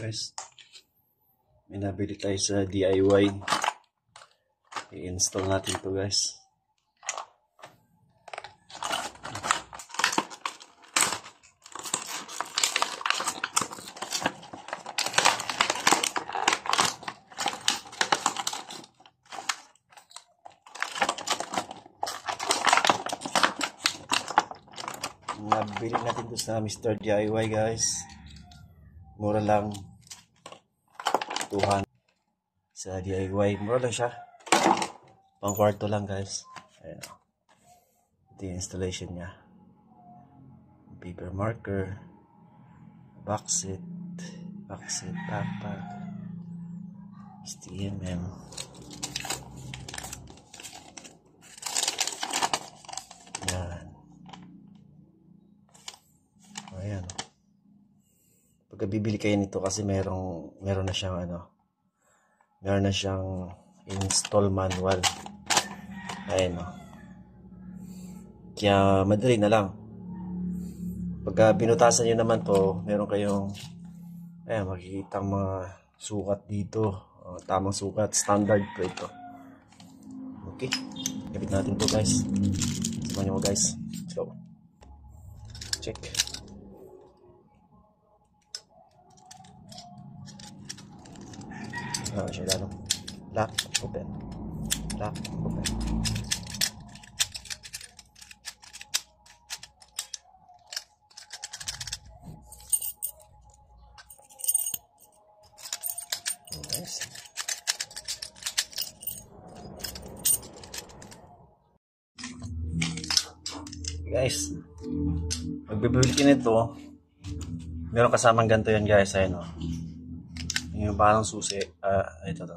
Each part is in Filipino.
Guys, may nabili tayo sa DIY. I-install natin to guys. Nabili natin to sa Mr. DIY guys. Mura lang. 200 sa DIY. Mura lang siya. Pang kwarto lang guys. Ayan. Ito yung installation niya. Paper marker. Backset. Backpack. STMM. Yan. Ayan. Pagka bibili kayo nito kasi meron na siyang meron na siyang install manual. Ayan o. Kaya madali na lang. Pagka binutasan nyo naman to, meron kayong makikita ang mga sukat dito. Tamang sukat, standard po ito. Okay. Gabit natin to guys. Samahan nyo mo guys. Let's go. Check. Siya lalo. Lock, open. Lock, open. Nice. Guys, magbibili ka nito, meron kasamang ganito yan guys. Ayun o. Yung parang susi. Ito.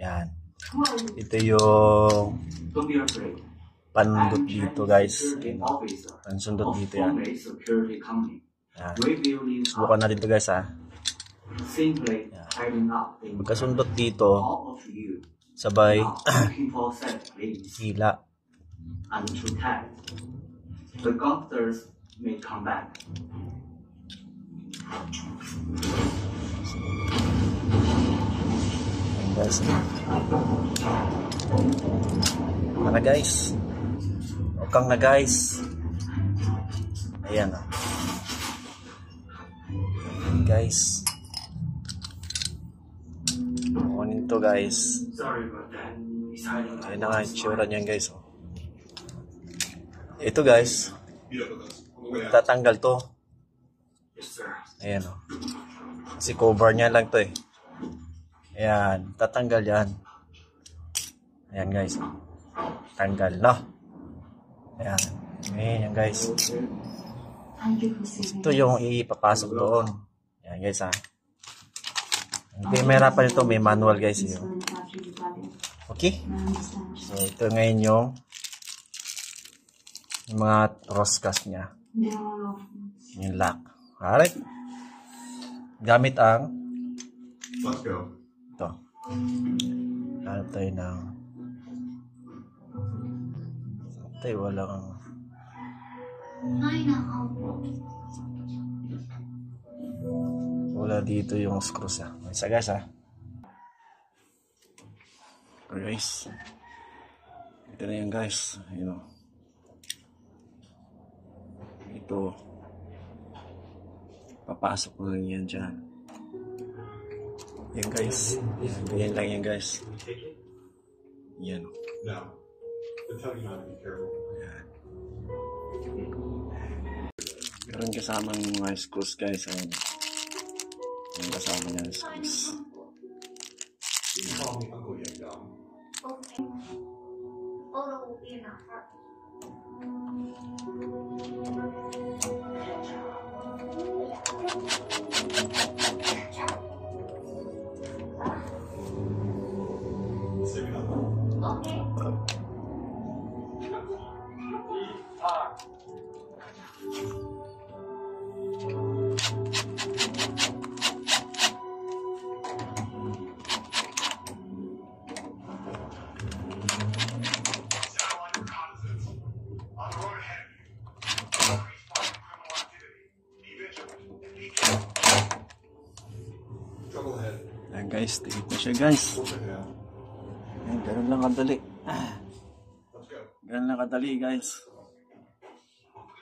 Yan. Ito yung pandot dito guys. Pansundot dito yan. Yan. Subukan na dito guys ha. Yan. Pagkasundot dito, sabay hila. The doctors may come back. Guys, na guys, okang na guys. Ayan o. Guys, kunin to guys. Ayan na nga itsura niyan guys. Ito guys, tatanggal to. Ayan o. Kasi cover niya lang to eh. Ayan, tatanggal yan. Ayan guys. Tanggal, no? Ayan. Ayan guys. Ito yung ipapasok doon. Ayan guys ha. Hindi may harapan ito, may manual guys. Yun. Okay? So ito ngayon yung mga roscas niya. Yung lock. Alright. Gamit ang let's go. ito. Hanap tayo ng walang wala dito yung screws ha. Isa guys ha. Guys. Ito na yan guys. Ito. Papasok mo lang yan dyan. Yan guys. Yan lang yan guys. Yan. No. They're telling you not to be careful. Yan. Meron kasama ng mga screws guys. Yung kasama niya ng screws. You can call me Uncle Yang Dong. Okay. Oh, okay na. Ayan guys, tigit na siya guys. What the hell? Ayan, ganun lang kadali. Let's go. Ganun lang kadali guys.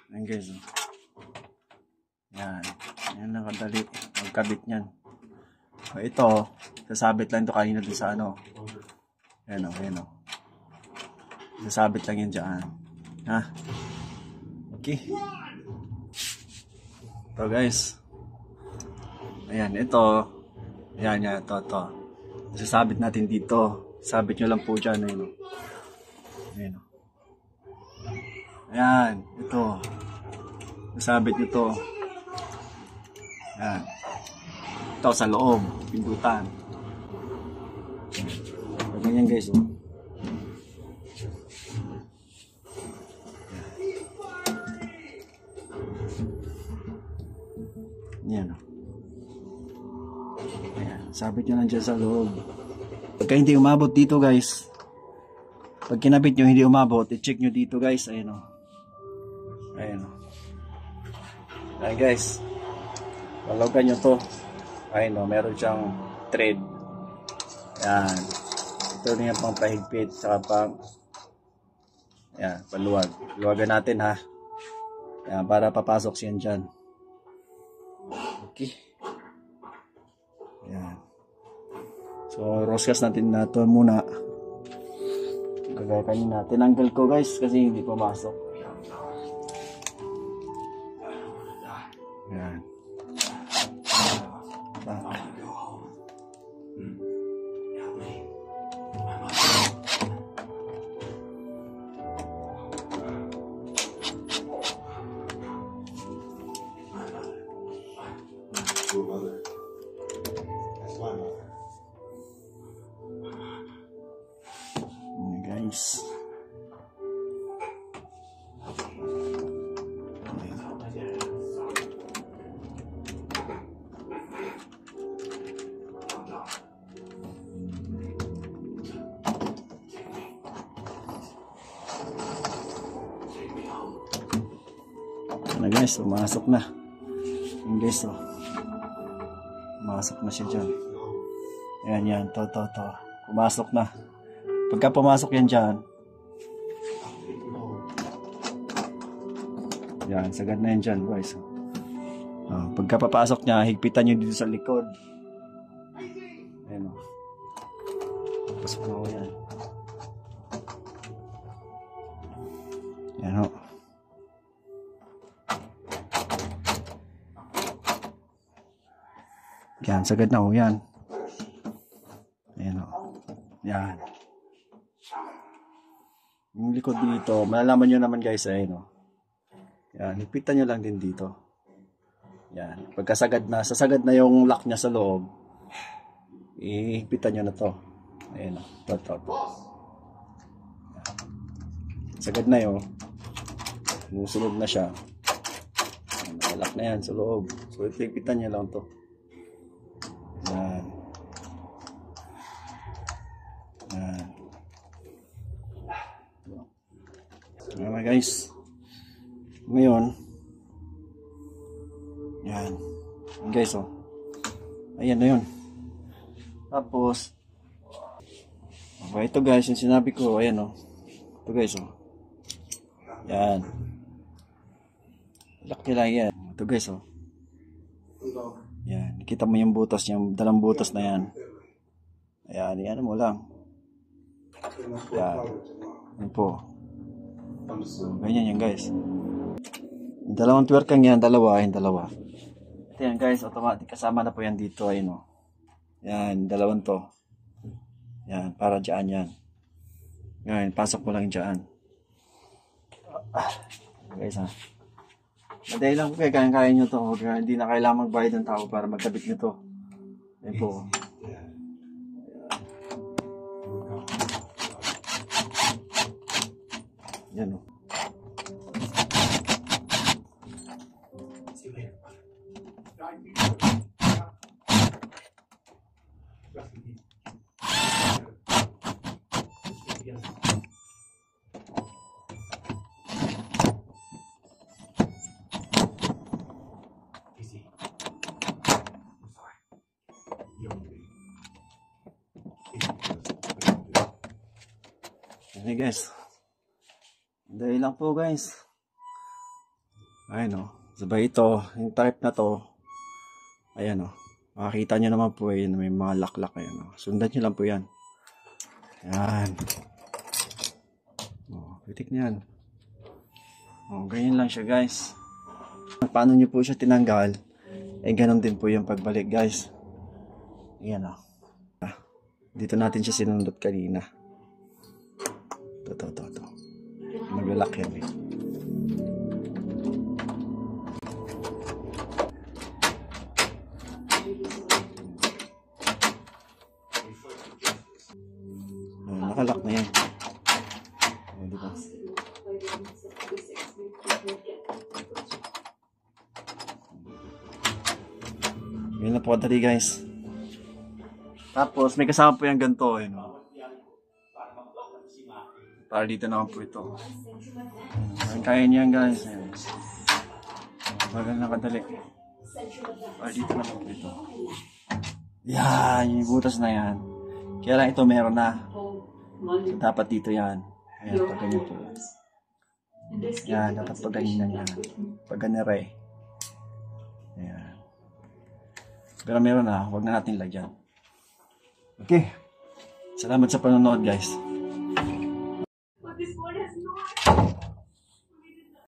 Ayan guys. Oh. Yan. Yan lang kadali. Magkabit niyan. O ito, sasabit lang ito kanina doon sa ano. Ayan o, ayan o. Sasabit lang yan dyan. Ha? Okay. Ito guys. Ayan, ito. Ayan, yan, ito. Sasabit natin dito. Sabit nyo lang po dyan. Ayan o. Ayan o. Ayan, ito. Sasabit nyo to. Ayan. Ito sa loob, pindutan. Ganyan guys, oh. Yan, oh. Ayan, sabit nyo lang dyan sa loob. Pagka hindi umabot dito guys, pag kinabit nyo hindi umabot, i-check nyo dito guys. Ayan, oh. Ayan, oh. Ayan guys, palogan nyo to. Ayun o, meron siyang thread. Yan. Ito rin yung pang pahigpit. Saka pang yan, paluwag. Luwagan natin ha. Yan, para papasok siya dyan. Okay. Yan. So, roskas natin na ito muna. Gagaya kanina. Tinanggal ko guys kasi hindi pumasok. Yan. Your mother. That's my mother. Guys. Ano guys, pumasok na. Yung guys, oh. Pumasok na siya dyan. Yan, to. Pumasok na. Pagka pumasok yan dyan, yan, sagad na yan dyan guys. Pagka papasok niya, higpitan nyo dito sa likod. Ayan, oh. Pasok na ako yan. Yan, oh. Yan, sagad na ho yan. Ayan o. Yan. Yung likod dito, malalaman nyo naman guys, ayun o. Yan, higpitan nyo lang din dito. Yan, pagkasagad na, sasagad na yung lock niya sa loob, ihigpitan nyo na to. Ayan o, to. Sagad na yun. Musunod na siya. Lock na yan sa loob. So, higpitan nyo lang to. Yan. Yan guys. Ngayon, yan. Yan guys, oh. Ayan na yun. Tapos, okay, ito guys, yung sinabi ko, ayan, oh. Ito guys, oh. Yan. Laki lang yan. Ito guys, oh. Yan, kita mo yung butas, yung dalang butas na yan. Ayan, yan mo lang. Yan. Yan po. Ganyan yan guys. Yung dalawang twerkang yan, dalawa. Ito yan guys, automatic. Kasama na po yan dito. Ayun o. Yan, dalawang to. Yan, para dyan yan. Yan, pasok mo lang dyan. Guys ha. Madali lang po kayo, kaya nyo to. Hindi na kailangan magbayad ng tao para magkabit nyo to. Yan po. Yan o. Hey guys. Dahil lang po guys. Ayun o. Sabay ito. Yung type na to. Ayan o. Makikita nyo naman po yun. May mga laklak. Ayan o. Sundan nyo lang po yan. Ayan. O. Pitik na yan. O. Ganyan lang siya guys. Paano nyo po siya tinanggal? Eh ganun din po yung pagbalik guys. Ayan o. Dito natin siya sinundot kanina. Ito. Maglalak yan eh. Nakalak na yan. Ayan, diba? Yan na po dali guys. Tapos may kasama po yung ganito. Ayan, para dito naman po ito. Kaya niyan guys. Bagal na kadali. Para dito naman po ito. Yan, yung butas na yan. Kaya lang ito meron na. So, dapat dito yan. Ayan, pag ganyan po. Yan, dapat pag ganyan yan. Pag ganere. Ayan. Pero meron na, huwag na natin lagyan. Okay. Salamat sa panonood guys.